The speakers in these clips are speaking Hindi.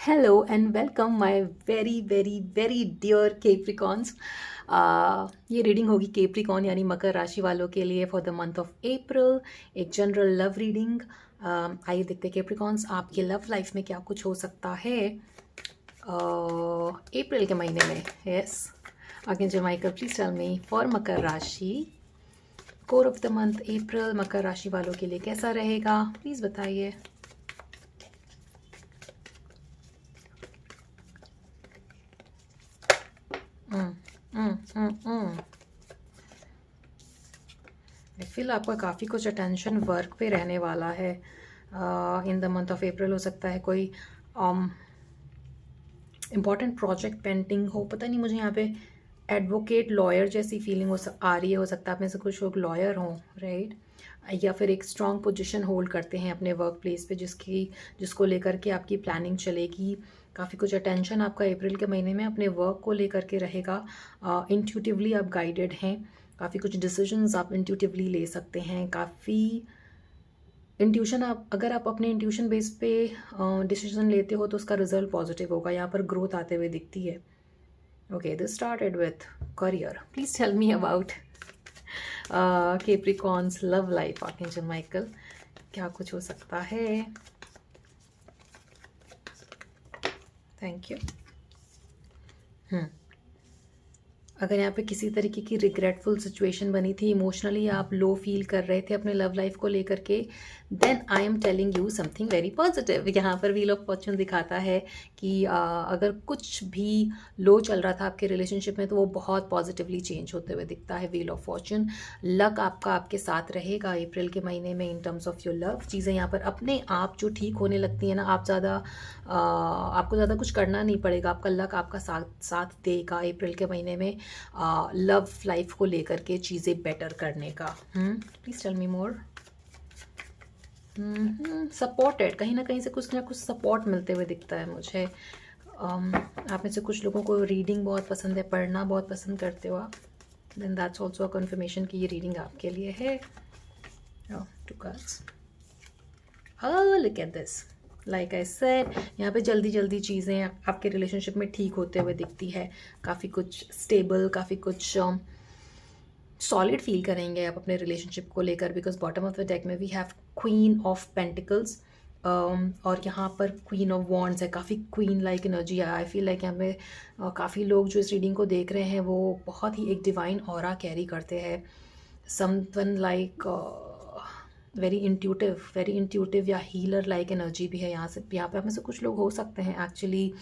Hello and welcome my very dear Capricorns. ये रीडिंग होगी केप्रिकॉन यानी मकर राशि वालों के लिए फॉर द मंथ ऑफ अप्रैल। एक जनरल लव रीडिंग। आइए देखते हैं केप्रिकॉन्स आपके लव लाइफ में क्या कुछ हो सकता है अप्रैल के महीने में। Yes, archangel Michael please tell me for Makar rashi core of the month April मकर राशि वालों के लिए कैसा रहेगा, प्लीज़ बताइए। आई फील आपका काफ़ी कुछ अटेंशन वर्क पे रहने वाला है इन द मंथ ऑफ अप्रैल। हो सकता है कोई इम्पॉर्टेंट प्रोजेक्ट पेंडिंग हो, पता नहीं, मुझे यहाँ पे एडवोकेट लॉयर जैसी फीलिंग आ रही है। हो सकता है आप में से कुछ लोग लॉयर हों, राइट, या फिर एक स्ट्रॉन्ग पोजीशन होल्ड करते हैं अपने वर्क प्लेस पे जिसको लेकर के आपकी प्लानिंग चलेगी। काफ़ी कुछ अटेंशन आपका अप्रैल के महीने में अपने वर्क को लेकर के रहेगा। इंट्यूटिवली आप गाइडेड हैं, काफ़ी कुछ डिसीजंस आप इंट्यूटिवली ले सकते हैं। काफ़ी इंट्यूशन अगर आप अपने इंट्यूशन बेस पे डिसीजन लेते हो तो उसका रिजल्ट पॉजिटिव होगा। यहाँ पर ग्रोथ आते हुए दिखती है। Okay, this started with career. Please tell me about Capricorns love life. Archangel Michael, क्या कुछ हो सकता है? Thank you. अगर यहाँ पे किसी तरीके की रिग्रेटफुल सिचुएशन बनी थी, इमोशनली आप लो फील कर रहे थे अपने लव लाइफ को लेकर के, then I am telling you something very positive. यहाँ पर व्हील ऑफ फॉर्चून दिखाता है कि अगर कुछ भी लो चल रहा था आपके रिलेशनशिप में तो वो बहुत पॉजिटिवली चेंज होते हुए दिखता है। व्हील ऑफ फॉर्चून, लक आपका आपके साथ रहेगा अप्रैल के महीने में in terms of your love. चीज़ें यहाँ पर अपने आप जो ठीक होने लगती है ना, आपको ज़्यादा कुछ करना नहीं पड़ेगा, आपका लक आपका साथ देगा अप्रैल के महीने में लव लाइफ को लेकर के चीज़ें बेटर करने का। Please tell me more. Supported, कहीं ना कहीं से कुछ ना कुछ सपोर्ट मिलते हुए दिखता है मुझे। आप में से कुछ लोगों को रीडिंग बहुत पसंद है, पढ़ना बहुत पसंद करते हो आप, then that's also a confirmation कि ये रीडिंग आपके लिए है। Two cards, look at this. Like I said, यहाँ पे जल्दी जल्दी चीज़ें आपके रिलेशनशिप में ठीक होते हुए दिखती है। काफ़ी कुछ स्टेबल, काफ़ी कुछ सॉलिड फील करेंगे आप अपने रिलेशनशिप को लेकर, because bottom of the deck में we have queen of pentacles और यहाँ पर क्वीन ऑफ वॉन्ड्स है। काफ़ी क्वीन लाइक एनर्जी है। आई फील लाइक यहाँ पे काफ़ी लोग जो इस रीडिंग को देख रहे हैं वो बहुत ही एक डिवाइन ऑरा कैरी करते हैं। समवन लाइक वेरी इंट्यूटिव या हीलर लाइक एनर्जी भी है यहाँ पे आप में से कुछ लोग हो सकते हैं एक्चुअली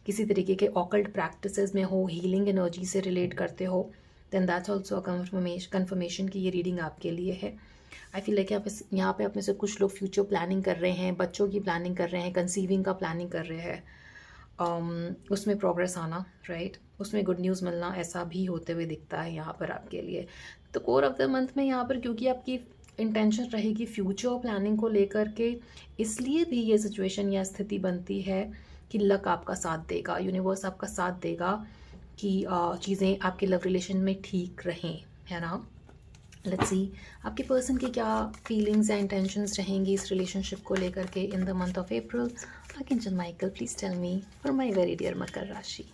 किसी तरीके के ऑकल्ट प्रैक्टिसेस में हो, हीलिंग एनर्जी से रिलेट करते हो, then that's also a confirmation की ये रीडिंग आपके लिए है। आई फील लाइक यहाँ पे आप में से कुछ लोग फ्यूचर प्लानिंग कर रहे हैं, बच्चों की प्लानिंग कर रहे हैं, कंसीविंग का प्लानिंग कर रहे हैं, उसमें प्रोग्रेस आना, राइट, उसमें गुड न्यूज़ मिलना, ऐसा भी होते हुए दिखता है यहाँ पर आपके लिए। तो कोर ऑफ द मंथ में यहाँ पर क्योंकि आपकी इंटेंशन रहेगी फ्यूचर प्लानिंग को लेकर के, इसलिए भी ये सिचुएशन या स्थिति बनती है कि लक आपका साथ देगा, यूनिवर्स आपका साथ देगा कि चीज़ें आपके लव रिलेशन में ठीक रहें, है ना। लेट्स सी आपके पर्सन की क्या फीलिंग्स या इंटेंशंस रहेंगी इस रिलेशनशिप को लेकर के in the month of April. Archangel Michael please tell me for my very dear Makar rashi.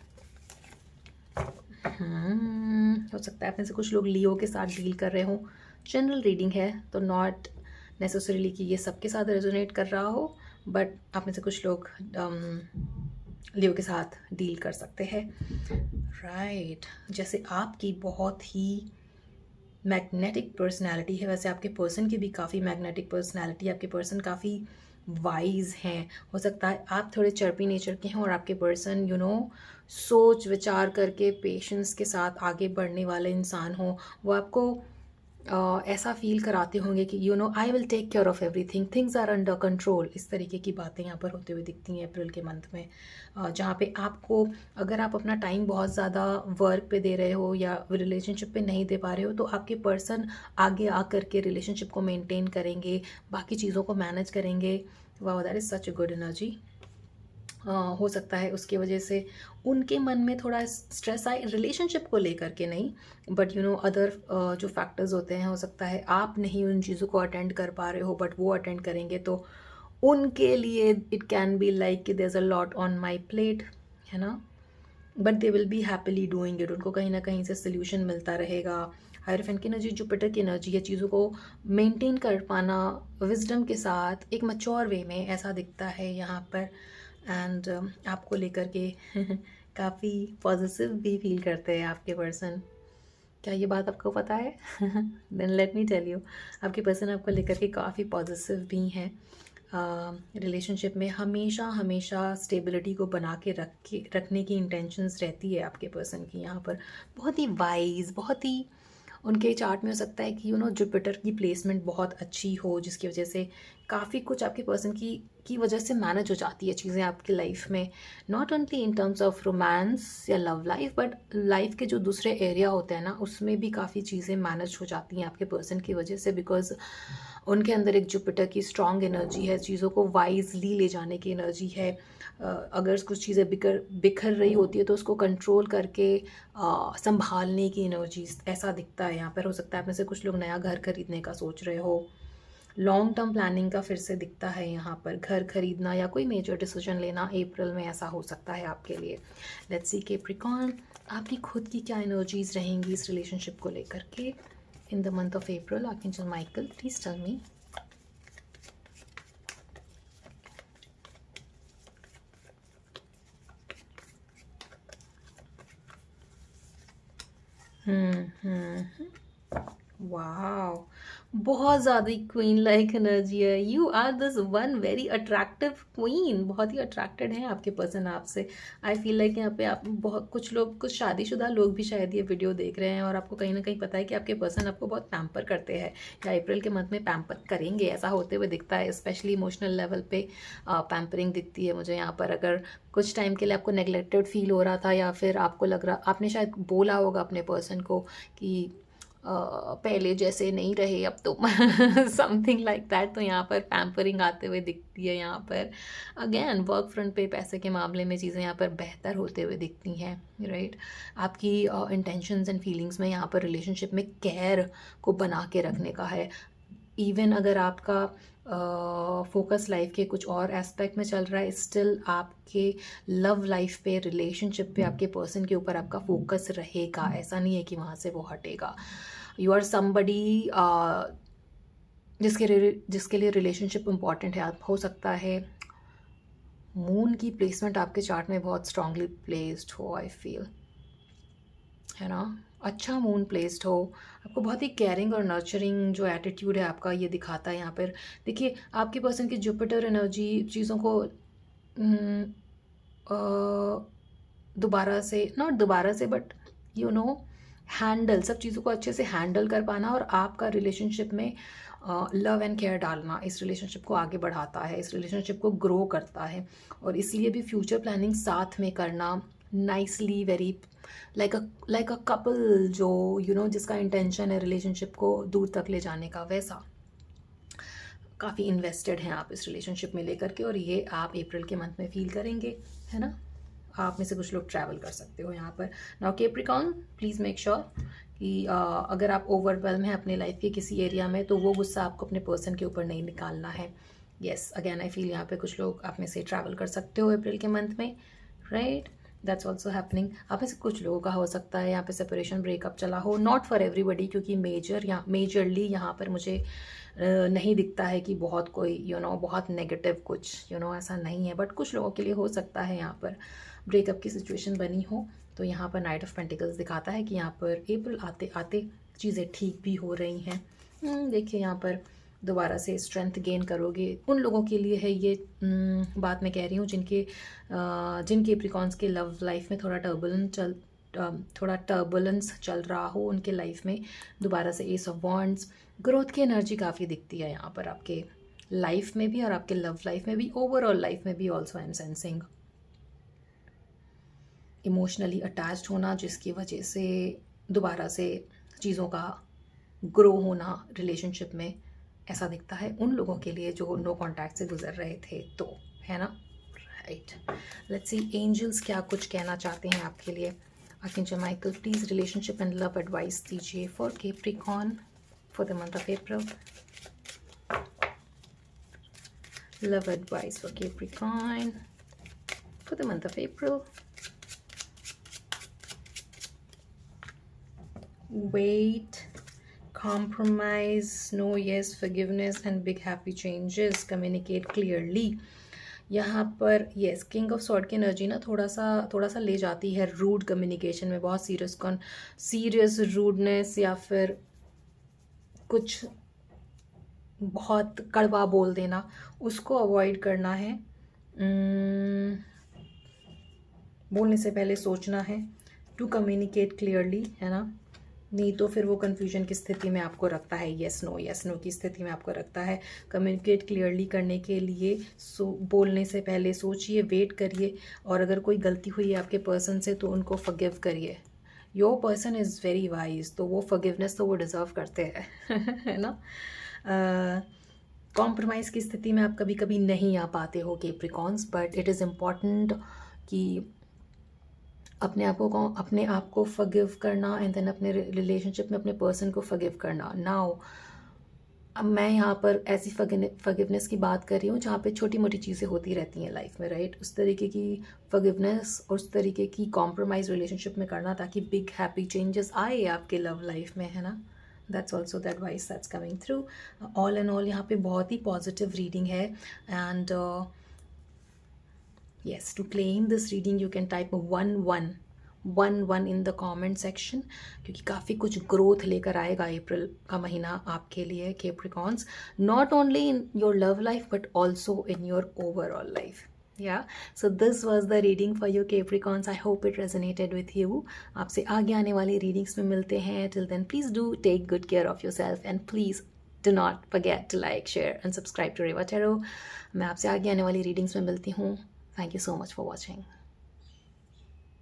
हो सकता है आप में से कुछ लोग लियो के साथ डील कर रहे हो। जनरल रीडिंग है तो नॉट नेसेसरीली कि ये सबके साथ रेजोनेट कर रहा हो, बट आप में से कुछ लोग लियो के साथ डील कर सकते हैं, राइट। जैसे आपकी बहुत ही मैग्नेटिक पर्सनालिटी है, वैसे आपके पर्सन की भी काफ़ी मैग्नेटिक पर्सनालिटी है। आपके पर्सन काफ़ी वाइज हैं। हो सकता है आप थोड़े चर्पी नेचर के हैं और आपके पर्सन सोच विचार करके पेशेंस के साथ आगे बढ़ने वाले इंसान हो। वो आपको ऐसा फील कराते होंगे कि I will take care of everything, things are under control. इस तरीके की बातें यहाँ पर होते हुए दिखती हैं अप्रैल के मंथ में, जहाँ पे आपको अगर आप अपना टाइम बहुत ज़्यादा वर्क पे दे रहे हो या रिलेशनशिप पे नहीं दे पा रहे हो तो आपके पर्सन आगे आकर के रिलेशनशिप को मेंटेन करेंगे, बाकी चीज़ों को मैनेज करेंगे। वाह, that is such a good energy. हो सकता है उसकी वजह से उनके मन में थोड़ा स्ट्रेस आए रिलेशनशिप को लेकर के, नहीं बट अदर जो फैक्टर्स होते हैं। हो सकता है आप नहीं उन चीज़ों को अटेंड कर पा रहे हो बट वो अटेंड करेंगे तो उनके लिए इट कैन बी लाइक कि there is a lot on my plate, है ना, but they will be happily doing it. उनको कहीं ना कहीं से सोल्यूशन मिलता रहेगा। हायरफेंट की एनर्जी, जुपिटर की एनर्जी है चीज़ों को मेंटेन कर पाना विजडम के साथ एक मैच्योर वे में, ऐसा दिखता है यहाँ पर। एंड आपको लेकर के काफ़ी पॉजिटिव भी फील करते हैं आपके पर्सन। क्या ये बात आपको पता है? Then let me tell you, आपके पर्सन आपको लेकर के काफ़ी पॉजिटिव भी हैं। रिलेशनशिप में हमेशा हमेशा स्टेबिलिटी को बना के रखने की इंटेंशंस रहती है आपके पर्सन की। यहाँ पर बहुत ही वाइज, बहुत ही उनके चार्ट में हो सकता है कि जुपिटर की प्लेसमेंट बहुत अच्छी हो, जिसकी वजह से काफ़ी कुछ आपके पर्सन की वजह से मैनेज हो जाती है चीज़ें आपकी लाइफ में। Not only in terms of romance या लव लाइफ, बट लाइफ के जो दूसरे एरिया होते हैं ना, उसमें भी काफ़ी चीज़ें मैनेज हो जाती हैं आपके पर्सन की वजह से, बिकॉज उनके अंदर एक जुपिटर की स्ट्रॉन्ग एनर्जी है, चीज़ों को वाइजली ले जाने की एनर्जी है। अगर कुछ चीज़ें बिखर रही होती है तो उसको कंट्रोल करके संभालने की एनर्जी, ऐसा दिखता है यहाँ पर। हो सकता है आप में से कुछ लोग नया घर खरीदने का सोच रहे हो, लॉन्ग टर्म प्लानिंग का फिर से दिखता है यहाँ पर। घर खरीदना या कोई मेजर डिसीजन लेना अप्रैल में, ऐसा हो सकता है आपके लिए। लेट्स सी कैप्रिकॉर्न, आपकी खुद की क्या एनर्जीज रहेंगी इस रिलेशनशिप को लेकर के in the month of April. Archangel Michael, please tell me. वाह, बहुत ज़्यादा क्वीन लाइक एनर्जी है। You are this one very attractive queen. बहुत ही अट्रैक्टेड हैं आपके पर्सन आपसे। आई फील लाइक यहाँ पे आप बहुत कुछ लोग, कुछ शादीशुदा लोग भी शायद ये वीडियो देख रहे हैं और आपको कहीं ना कहीं पता है कि आपके पर्सन आपको बहुत पैम्पर करते हैं या अप्रैल के मंथ में पैम्पर करेंगे, ऐसा होते हुए दिखता है। स्पेशली इमोशनल लेवल पे पैम्परिंग दिखती है मुझे यहाँ पर। अगर कुछ टाइम के लिए आपको नेग्लेक्टेड फील हो रहा था या फिर आपको लग रहा, आपने शायद बोला होगा अपने पर्सन को कि पहले जैसे नहीं रहे अब तो समथिंग लाइक दैट, तो यहाँ पर पैम्परिंग आते हुए दिखती है। यहाँ पर अगेन वर्क फ्रंट पे पैसे के मामले में चीज़ें यहाँ पर बेहतर होते हुए दिखती हैं, राइट। आपकी इंटेंशंस एंड फीलिंग्स में यहाँ पर रिलेशनशिप में केयर को बना के रखने का है। इवन अगर आपका फोकस लाइफ के कुछ और एस्पेक्ट में चल रहा है, स्टिल आपके लव लाइफ पे, रिलेशनशिप पे, आपके पर्सन के ऊपर आपका फोकस रहेगा। ऐसा नहीं है कि वहाँ से वो हटेगा। यू आर समबडी जिसके लिए रिलेशनशिप इम्पॉर्टेंट है। आप, हो सकता है मून की प्लेसमेंट आपके चार्ट में बहुत स्ट्रांगली प्लेस्ड हो, आई फील, है ना। अच्छा मून प्लेस्ड हो, आपको बहुत ही केयरिंग और नर्चरिंग जो एटीट्यूड है आपका, ये दिखाता है यहाँ पर। देखिए आपके पर्सन की जुपिटर एनर्जी चीज़ों को दोबारा से, नॉट दोबारा से, बट हैंडल, सब चीज़ों को अच्छे से हैंडल कर पाना और आपका रिलेशनशिप में लव एंड केयर डालना इस रिलेशनशिप को आगे बढ़ाता है, इस रिलेशनशिप को ग्रो करता है। और इसलिए भी फ्यूचर प्लानिंग साथ में करना nicely, very like a couple, जो जिसका इंटेंशन है रिलेशनशिप को दूर तक ले जाने का, वैसा काफ़ी इन्वेस्टेड हैं आप इस रिलेशनशिप में लेकर के। और ये आप अप्रैल के मंथ में फील करेंगे, है ना। आप में से कुछ लोग ट्रैवल कर सकते हो यहाँ पर। Now Capricorn, please make sure कि अगर आप ओवरवेल्म हैं अपने लाइफ के किसी एरिया में, तो वो गुस्सा आपको अपने पर्सन के ऊपर नहीं निकालना है। येस, अगेन आई फील यहाँ पे कुछ लोग आप में से ट्रैवल कर सकते हो अप्रैल के मंथ में, राइट। That's also happening. आप में से कुछ लोगों का हो सकता है यहाँ पे सेपरेशन, ब्रेकअप चला हो। नॉट फॉर एवरीबडी, क्योंकि मेजरली यहाँ पर मुझे नहीं दिखता है कि बहुत कोई बहुत नेगेटिव कुछ ऐसा नहीं है। बट कुछ लोगों के लिए हो सकता है यहाँ पर ब्रेकअप की सिचुएशन बनी हो। तो यहाँ पर नाइट ऑफ पेंटिकल्स दिखाता है कि यहाँ पर अप्रैल आते आते चीज़ें ठीक भी हो रही हैं। देखिए यहाँ पर दोबारा से स्ट्रेंथ गेन करोगे। उन लोगों के लिए है ये बात मैं कह रही हूँ जिन कैप्रिकॉर्न्स के लव लाइफ में थोड़ा टर्बुलेंस चल रहा हो उनके लाइफ में। दोबारा से एस ऑफ वॉन्ड्स, ग्रोथ की एनर्जी काफ़ी दिखती है यहाँ पर आपके लाइफ में भी और आपके लव लाइफ में भी, ओवरऑल लाइफ में भी also I am sensing. Emotionally attached होना, जिसकी वजह से दोबारा से चीज़ों का ग्रो होना रिलेशनशिप में, ऐसा दिखता है उन लोगों के लिए जो नो कॉन्टैक्ट से गुजर रहे थे, तो है ना, राइट। लेट्स सी एंजल्स क्या कुछ कहना चाहते हैं आपके लिए। Archangel Michael, please relationship and love advice दीजिए for Capricorn for the month of April. Love advice for Capricorn for the month of April. Wait, compromise, no, yes, forgiveness and big happy changes. Communicate clearly. यहाँ पर यस, किंग ऑफ सॉर्ड की एनर्जी ना थोड़ा सा ले जाती है रूड कम्युनिकेशन में, बहुत सीरियस रूडनेस या फिर कुछ बहुत कड़वा बोल देना, उसको अवॉइड करना है। बोलने से पहले सोचना है, टू कम्युनिकेट क्लियरली, है ना, नहीं तो फिर वो कन्फ्यूजन की स्थिति में आपको रखता है, यस नो की स्थिति में आपको रखता है। कम्युनिकेट क्लियरली करने के लिए बोलने से पहले सोचिए, वेट करिए, और अगर कोई गलती हुई है आपके पर्सन से तो उनको फॉरगिव करिए। Your person is very wise, तो वो फॉरगिवनेस तो वो डिज़र्व करते हैं है ना। कॉम्प्रोमाइज़ की स्थिति में आप कभी कभी नहीं आ पाते हो Capricorns, but it is important कि अपने आप को फॉरगिव करना, एंड देन अपने रिलेशनशिप में अपने पर्सन को फॉरगिव करना। नाउ अब मैं यहाँ पर ऐसी फॉरगिवनेस की बात कर रही हूँ जहाँ पे छोटी मोटी चीज़ें होती रहती हैं लाइफ में, राइट, उस तरीके की फॉरगिवनेस और उस तरीके की कॉम्प्रोमाइज़ रिलेशनशिप में करना, ताकि बिग हैप्पी चेंजेस आए आपके लव लाइफ में, है ना। That's also the advice that's coming through. All and all यहाँ पे बहुत ही पॉजिटिव रीडिंग है, and yes, to claim this reading you can type 11 in the comment section, क्योंकि काफ़ी कुछ ग्रोथ लेकर आएगा अप्रैल का महीना आपके लिए Capricorns, not only in your love life but also in your overall life. Yeah, so this was the reading for you Capricorns. I hope it resonated with you. आपसे आगे आने वाली रीडिंग्स में मिलते हैं. Till then, please do take good care of yourself and please do not forget to like, share and subscribe to Reva Tarot. मैं आपसे आगे आने वाली रीडिंग्स में मिलती हूँ. Thank you so much for watching.